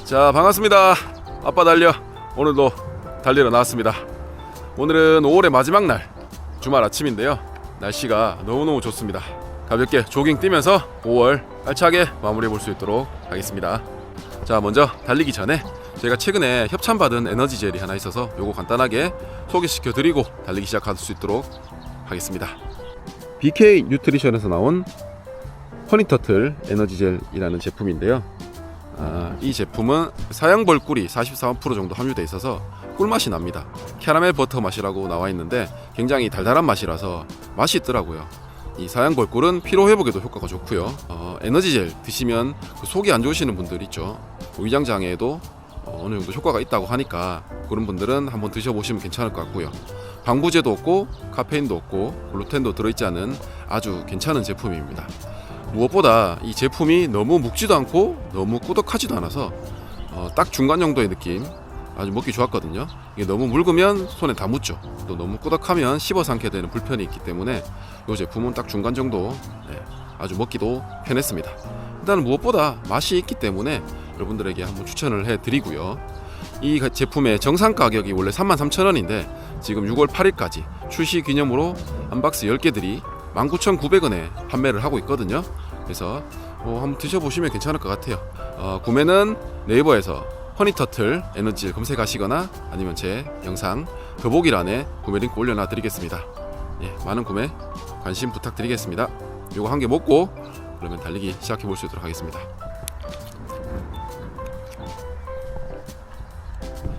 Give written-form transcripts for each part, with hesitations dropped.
자, 반갑습니다. 아빠 달려. 오늘도 달리러 나왔습니다. 오늘은 5월의 마지막 날 주말 아침인데요. 날씨가 너무너무 좋습니다. 가볍게 조깅 뛰면서 5월 알차게 마무리해 볼 수 있도록 하겠습니다. 자, 먼저 달리기 전에 제가 최근에 협찬받은 에너지 젤이 하나 있어서 요거 간단하게 소개시켜 드리고 달리기 시작할 수 있도록 하겠습니다. BK 뉴트리션에서 나온 허니터틀 에너지 젤이라는 제품인데요. 이 제품은 사양벌 꿀이 44% 정도 함유되어 있어서 꿀맛이 납니다. 캐러멜 버터 맛이라고 나와 있는데 굉장히 달달한 맛이라서 맛이 있더라고요. 이 사양벌 꿀은 피로 회복에도 효과가 좋고요. 에너지 젤 드시면 그 속이 안 좋으시는 분들 있죠. 위장 장애에도 어느 정도 효과가 있다고 하니까 그런 분들은 한번 드셔보시면 괜찮을 것 같고요. 방부제도 없고 카페인도 없고 글루텐도 들어있지 않은 아주 괜찮은 제품입니다. 무엇보다 이 제품이 너무 묵지도 않고 너무 꾸덕하지도 않아서 딱 중간 정도의 느낌, 아주 먹기 좋았거든요. 이게 너무 묽으면 손에 다 묻죠. 또 너무 꾸덕하면 씹어 삼게 되는 불편이 있기 때문에 이 제품은 딱 중간 정도, 아주 먹기도 편했습니다. 일단 무엇보다 맛이 있기 때문에 여러분들에게 한번 추천을 해드리고요. 이 제품의 정상 가격이 원래 33,000원인데 지금 6월 8일까지 출시 기념으로 한 박스 10개들이 19,900원에 판매를 하고 있거든요. 그래서 한번 드셔보시면 괜찮을 것 같아요. 구매는 네이버에서 허니터틀 에너지 검색하시거나 아니면 제 영상 더보기란에 구매 링크 올려놔 드리겠습니다. 많은 구매 관심 부탁드리겠습니다. 요거 한 개 먹고 그러면 달리기 시작해 볼 수 있도록 하겠습니다.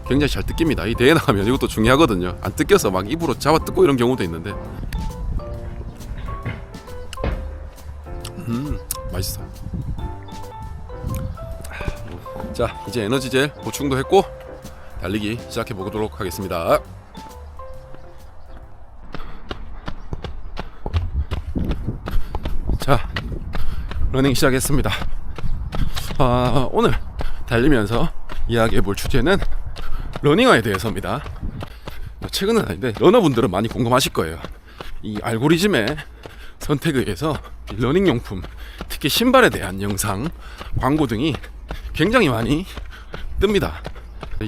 굉장히 잘 뜯깁니다. 이 대회 나가면 이것도 중요하거든요. 안 뜯겨서 막 입으로 잡아 뜯고 이런 경우도 있는데 맛있어. 자, 이제 에너지젤 보충도 했고 달리기 시작해 보도록 하겠습니다. 자, 러닝 시작했습니다. 오늘 달리면서 이야기해 볼 주제는 러닝화에 대해서입니다. 최근은 아닌데 러너분들은 많이 궁금하실 거예요. 이 알고리즘의 선택에 의해서 러닝용품, 특히 신발에 대한 영상, 광고 등이 굉장히 많이 뜹니다.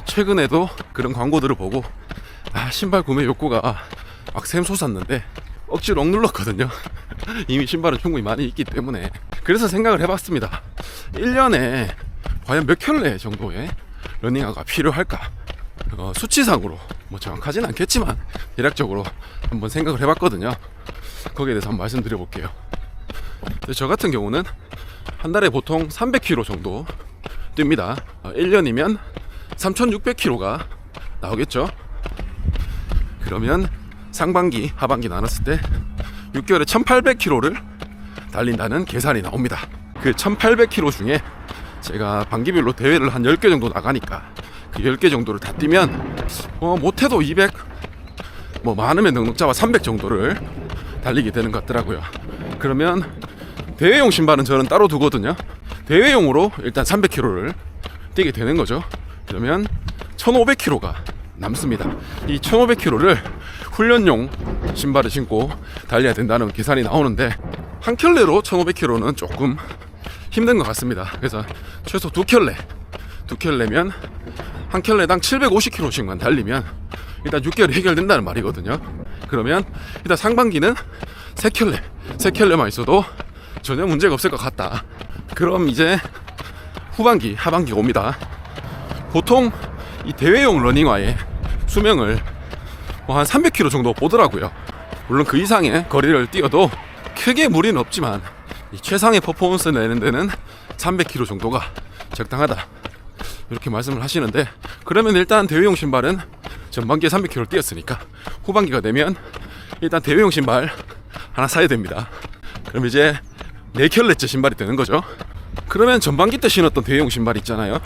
최근에도 그런 광고들을 보고 신발 구매 욕구가 막 샘솟았는데 억지로 억눌렀거든요. 이미 신발은 충분히 많이 있기 때문에. 그래서 생각을 해봤습니다. 1년에 과연 몇 켤레 정도의 러닝화가 필요할까? 수치상으로 뭐 정확하진 않겠지만 대략적으로 한번 생각을 해봤거든요. 거기에 대해서 한번 말씀드려 볼게요. 저 같은 경우는 한 달에 보통 300km 정도 뜁니다. 1년이면 3600km가 나오겠죠. 그러면 상반기 하반기 나눴을 때 6개월에 1800km를 달린다는 계산이 나옵니다. 그 1800km 중에 제가 반기별로 대회를 한 10개 정도 나가니까 그 10개 정도를 다 뛰면 못해도 200, 뭐 많으면 넉넉 잡아 300 정도를 달리게 되는 것 같더라고요. 그러면 대회용 신발은 저는 따로 두거든요. 대회용으로 일단 300km를 뛰게 되는 거죠. 그러면 1500km가 남습니다. 이 1500km를 훈련용 신발을 신고 달려야 된다는 계산이 나오는데 한 켤레로 1500km는 조금 힘든 것 같습니다. 그래서 최소 두 켤레면 한 켤레당 750km씩만 달리면 일단 6개월이 해결된다는 말이거든요. 그러면 일단 상반기는 3켤레만 있어도 전혀 문제가 없을 것 같다. 그럼 이제 후반기, 하반기가 옵니다. 보통 이 대회용 러닝화의 수명을 한 300km 정도 보더라고요. 물론 그 이상의 거리를 뛰어도 크게 무리는 없지만 이 최상의 퍼포먼스를 내는 데는 300km 정도가 적당하다, 이렇게 말씀을 하시는데, 그러면 일단 대회용 신발은 전반기에 300km 뛰었으니까 후반기가 되면 일단 대회용 신발 하나 사야 됩니다. 그럼 이제 4켤레째 신발이 되는 거죠. 그러면 전반기 때 신었던 대회용 신발 있잖아요.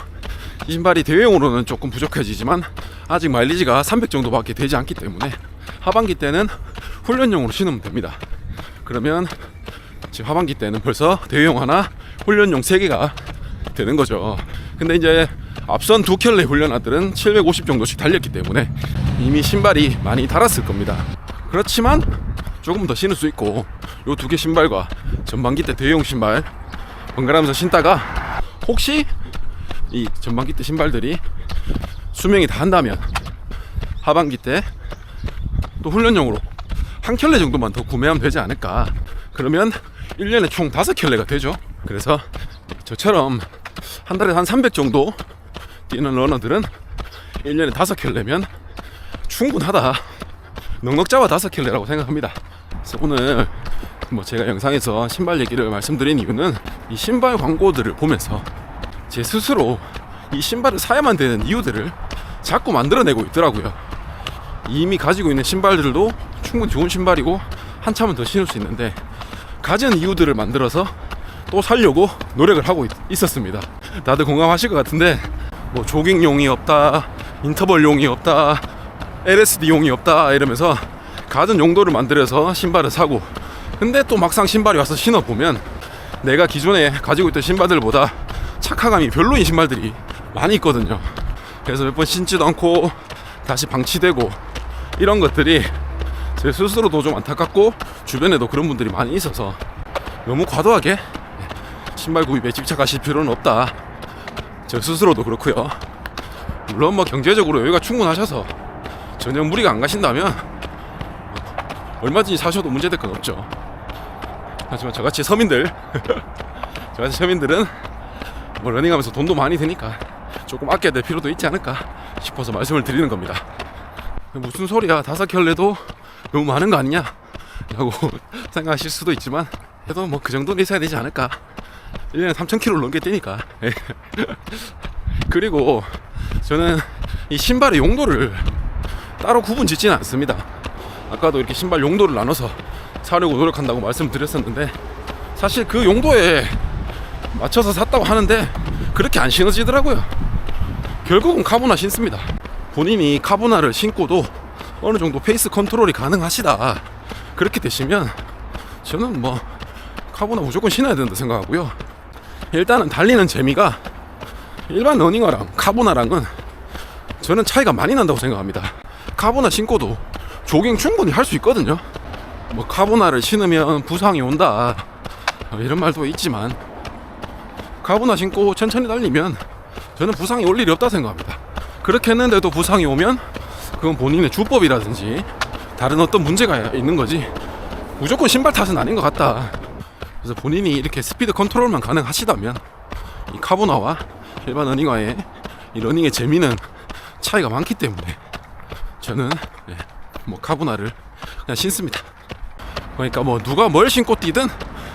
이 신발이 대회용으로는 조금 부족해지지만 아직 마일리지가 300 정도밖에 되지 않기 때문에 하반기 때는 훈련용으로 신으면 됩니다. 그러면 지금 하반기 때는 벌써 대회용 하나, 훈련용 3개가 되는 거죠. 근데 이제 앞선 2켤레 훈련화들은 750 정도씩 달렸기 때문에 이미 신발이 많이 닳았을 겁니다. 그렇지만 조금 더 신을 수 있고, 요 2개 신발과 전반기 때 대회용 신발 번갈아가면서 신다가 혹시 이 전반기 때 신발들이 수명이 다 한다면 하반기 때 또 훈련용으로 한 켤레 정도만 더 구매하면 되지 않을까. 그러면 1년에 총 5켤레가 되죠. 그래서 저처럼 한 달에 한 300 정도 뛰는 러너들은 1년에 5켤레면 충분하다. 넉넉 잡아 5켤레라고 생각합니다. 그래서 오늘 뭐 제가 영상에서 신발 얘기를 말씀드린 이유는 이 신발 광고들을 보면서 제 스스로 이 신발을 사야만 되는 이유들을 자꾸 만들어내고 있더라고요. 이미 가지고 있는 신발들도 충분히 좋은 신발이고 한참은 더 신을 수 있는데 가진 이유들을 만들어서 또 살려고 노력을 하고 있었습니다. 다들 공감하실 것 같은데 뭐 조깅용이 없다, 인터벌용이 없다, LSD용이 없다 이러면서 가진 용도를 만들어서 신발을 사고, 근데 또 막상 신발이 와서 신어보면 내가 기존에 가지고 있던 신발들보다 착화감이 별로인 신발들이 많이 있거든요. 그래서 몇 번 신지도 않고 다시 방치되고 이런 것들이 제 스스로도 좀 안타깝고 주변에도 그런 분들이 많이 있어서 너무 과도하게 신발 구입에 집착하실 필요는 없다. 저 스스로도 그렇고요. 물론 뭐 경제적으로 여유가 충분하셔서 전혀 무리가 안 가신다면 얼마든지 사셔도 문제될 건 없죠. 하지만 저같이 서민들은 뭐 러닝하면서 돈도 많이 드니까 조금 아껴야 될 필요도 있지 않을까 싶어서 말씀을 드리는 겁니다. 무슨 소리야, 5켤레도 너무 많은 거 아니냐 라고 생각하실 수도 있지만 그래도 뭐 그 정도는 있어야 되지 않을까. 1년에 3,000km를 넘게 뛰니까. 그리고 저는 이 신발의 용도를 따로 구분 짓지는 않습니다. 아까도 이렇게 신발 용도를 나눠서 사려고 노력한다고 말씀드렸었는데 사실 그 용도에 맞춰서 샀다고 하는데 그렇게 안 신어지더라고요. 결국은 카보나 신습니다. 본인이 카보나를 신고도 어느 정도 페이스 컨트롤이 가능하시다 그렇게 되시면 저는 뭐 카보나 무조건 신어야 된다 생각하고요. 일단은 달리는 재미가 일반 러닝화랑 카보나랑은 저는 차이가 많이 난다고 생각합니다. 카보나 신고도 조깅 충분히 할 수 있거든요. 뭐 카보나를 신으면 부상이 온다 이런 말도 있지만 카보나 신고 천천히 달리면 저는 부상이 올 일이 없다 생각합니다. 그렇게 했는데도 부상이 오면 그건 본인의 주법이라든지 다른 어떤 문제가 있는 거지 무조건 신발 탓은 아닌 것 같다. 그래서 본인이 이렇게 스피드 컨트롤만 가능하시다면 이 카보나와 일반 러닝화의 이 러닝의 재미는 차이가 많기 때문에 저는 뭐 카보나를 그냥 신습니다. 그러니까 뭐 누가 뭘 신고 뛰든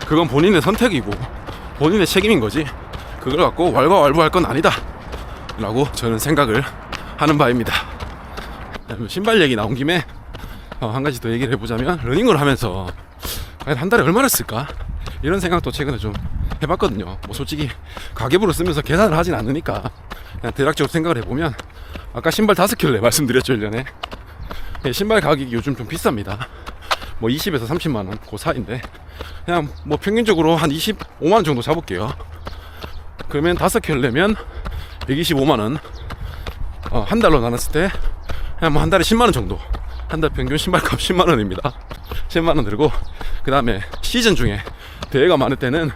그건 본인의 선택이고 본인의 책임인 거지 그걸 갖고 왈가왈부할 건 아니다 라고 저는 생각을 하는 바입니다. 신발 얘기 나온 김에 한 가지 더 얘기를 해보자면 러닝을 하면서 과연 한 달에 얼마를 쓸까 이런 생각도 최근에 좀 해봤거든요. 뭐 솔직히 가계부를 쓰면서 계산을 하진 않으니까 그냥 대략적으로 생각을 해보면 아까 신발 5켤레 말씀드렸죠. 1년에 신발 가격이 요즘 좀 비쌉니다. 뭐 20에서 30만원 그 사이인데 그냥 뭐 평균적으로 한 25만원 정도 잡을게요. 그러면 5켤레면 125만원 한 달로 나눴을 때 그냥 뭐 한 달에 10만원 정도, 한 달 평균 신발값 10만원입니다 10만원 들고 그 다음에 시즌 중에 대회가 많을 때는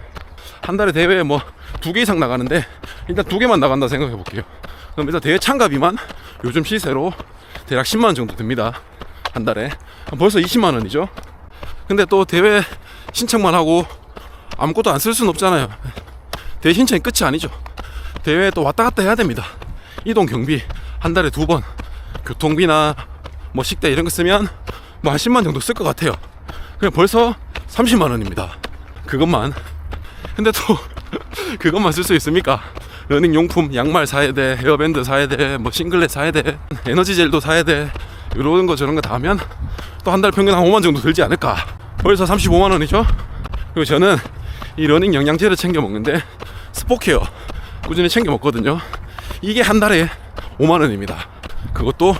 한 달에 대회에 뭐 2개 이상 나가는데 일단 2개만 나간다 생각해 볼게요. 그럼 일단 대회 참가비만 요즘 시세로 대략 10만원 정도 듭니다. 한 달에 벌써 20만원이죠. 근데 또 대회 신청만 하고 아무것도 안 쓸 수는 없잖아요. 대회 신청이 끝이 아니죠. 대회에 또 왔다 갔다 해야 됩니다. 이동 경비 한 달에 2번, 교통비나 뭐 식대 이런 거 쓰면 뭐 한 10만 정도 쓸 것 같아요. 그냥 벌써 30만원입니다 그것만. 근데 또 그것만 쓸 수 있습니까? 러닝 용품, 양말 사야 돼, 헤어밴드 사야 돼, 뭐 싱글렛 사야 돼, 에너지 젤도 사야 돼, 이런 거 저런 거 다 하면 또 한 달 평균 한 5만 정도 들지 않을까. 벌써 35만원이죠. 그리고 저는 이 러닝 영양제를 챙겨 먹는데 스포케어 꾸준히 챙겨 먹거든요. 이게 한 달에 5만원입니다 그것도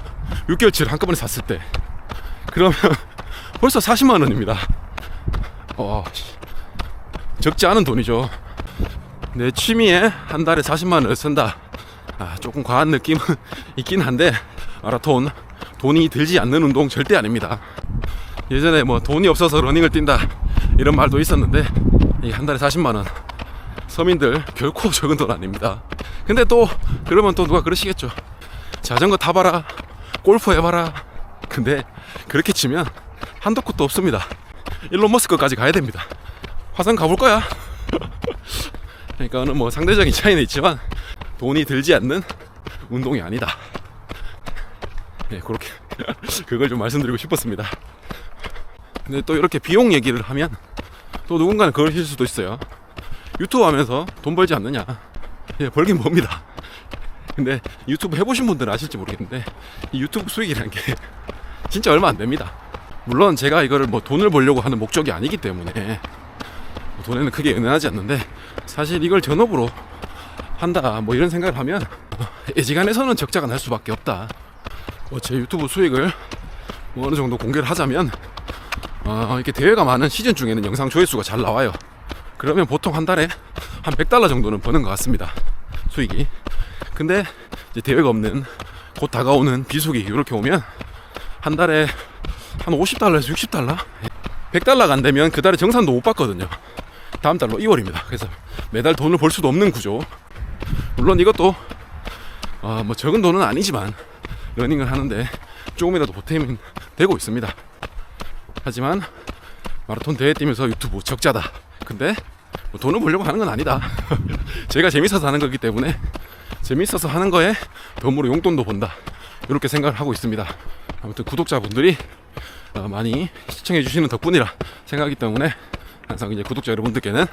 6개월치를 한꺼번에 샀을 때. 그러면 벌써 40만원입니다 적지 않은 돈이죠. 내 취미에 한 달에 40만원을 쓴다. 조금 과한 느낌은 있긴 한데 마라톤 돈이 들지 않는 운동 절대 아닙니다. 예전에 뭐 돈이 없어서 러닝을 뛴다 이런 말도 있었는데 이게 한 달에 40만원 서민들 결코 적은 돈 아닙니다. 근데 또 그러면 또 누가 그러시겠죠. 자전거 타봐라, 골프 해봐라. 근데 그렇게 치면 한도 끝도 없습니다. 일론 머스크까지 가야 됩니다. 화성 가볼 거야. 그러니까 뭐 상대적인 차이는 있지만 돈이 들지 않는 운동이 아니다. 네, 그렇게 그걸 좀 말씀드리고 싶었습니다. 근데 또 이렇게 비용 얘기를 하면 또 누군가는 그러실 수도 있어요. 유튜브 하면서 돈 벌지 않느냐. 예, 벌긴 법니다. 근데 유튜브 해보신 분들은 아실지 모르겠는데 이 유튜브 수익이라는 게 진짜 얼마 안 됩니다. 물론 제가 이거를 뭐 돈을 벌려고 하는 목적이 아니기 때문에 돈에는 크게 연연하지 않는데, 사실 이걸 전업으로 한다 뭐 이런 생각을 하면 애지간해서는 적자가 날 수밖에 없다. 제 유튜브 수익을 뭐 어느 정도 공개를 하자면 이렇게 대회가 많은 시즌 중에는 영상 조회수가 잘 나와요. 그러면 보통 한 달에 한 $100 정도는 버는 것 같습니다, 수익이. 근데 이제 대회가 없는 곧 다가오는 비수기 이렇게 오면 한 달에 한 $50에서 $60, $100가 안 되면 그 달에 정산도 못 받거든요. 다음 달로 2월입니다. 그래서 매달 돈을 벌 수도 없는 구조. 물론 이것도 뭐 적은 돈은 아니지만 러닝을 하는데 조금이라도 보탬이 되고 있습니다. 하지만 마라톤 대회 뛰면서 유튜브 적자다. 근데 뭐 돈을 벌려고 하는 건 아니다. 제가 재밌어서 하는 거기 때문에 재밌어서 하는 거에 덤으로 용돈도 번다, 이렇게 생각을 하고 있습니다. 아무튼 구독자분들이 많이 시청해 주시는 덕분이라 생각하기 때문에 항상 이제 구독자 여러분들께는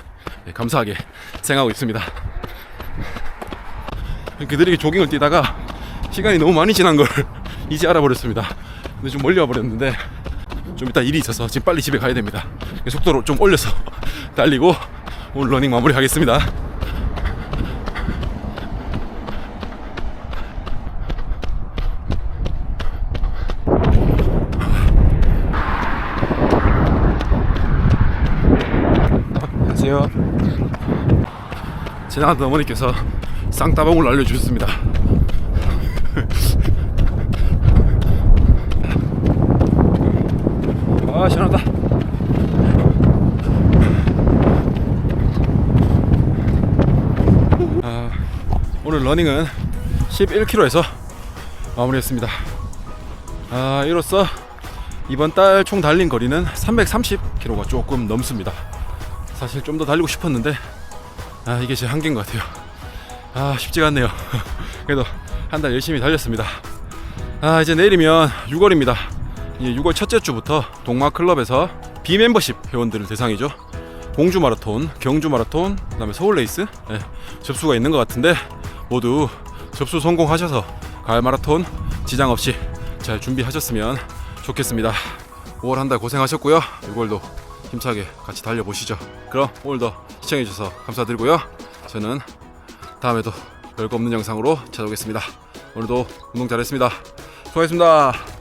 감사하게 생각하고 있습니다. 그들이 조깅을 뛰다가 시간이 너무 많이 지난 걸 이제 알아버렸습니다. 근데 좀 멀리 와버렸는데 좀 이따 일이 있어서 지금 빨리 집에 가야 됩니다. 속도를 좀 올려서 달리고 오늘 러닝 마무리 하겠습니다. 안녕하세요. 지나가던 어머니께서 쌍따봉을 알려주셨습니다. 아, 시원하다. 오늘 러닝은 11km에서 마무리했습니다. 이로써 이번 달 총 달린 거리는 330km가 조금 넘습니다. 사실 좀 더 달리고 싶었는데 이게 제 한계인 것 같아요. 쉽지가 않네요. 그래도 한 달 열심히 달렸습니다. 이제 내일이면 6월입니다. 6월 첫째 주부터 동마클럽에서 비멤버십 회원들을 대상이죠, 공주 마라톤, 경주 마라톤, 그 다음에 서울 레이스 접수가 있는 것 같은데 모두 접수 성공하셔서 가을 마라톤 지장 없이 잘 준비하셨으면 좋겠습니다. 5월 한 달 고생하셨고요. 6월도 힘차게 같이 달려보시죠. 그럼 오늘도 시청해주셔서 감사드리고요. 저는 다음에도 별거 없는 영상으로 찾아오겠습니다. 오늘도 운동 잘했습니다. 수고하셨습니다.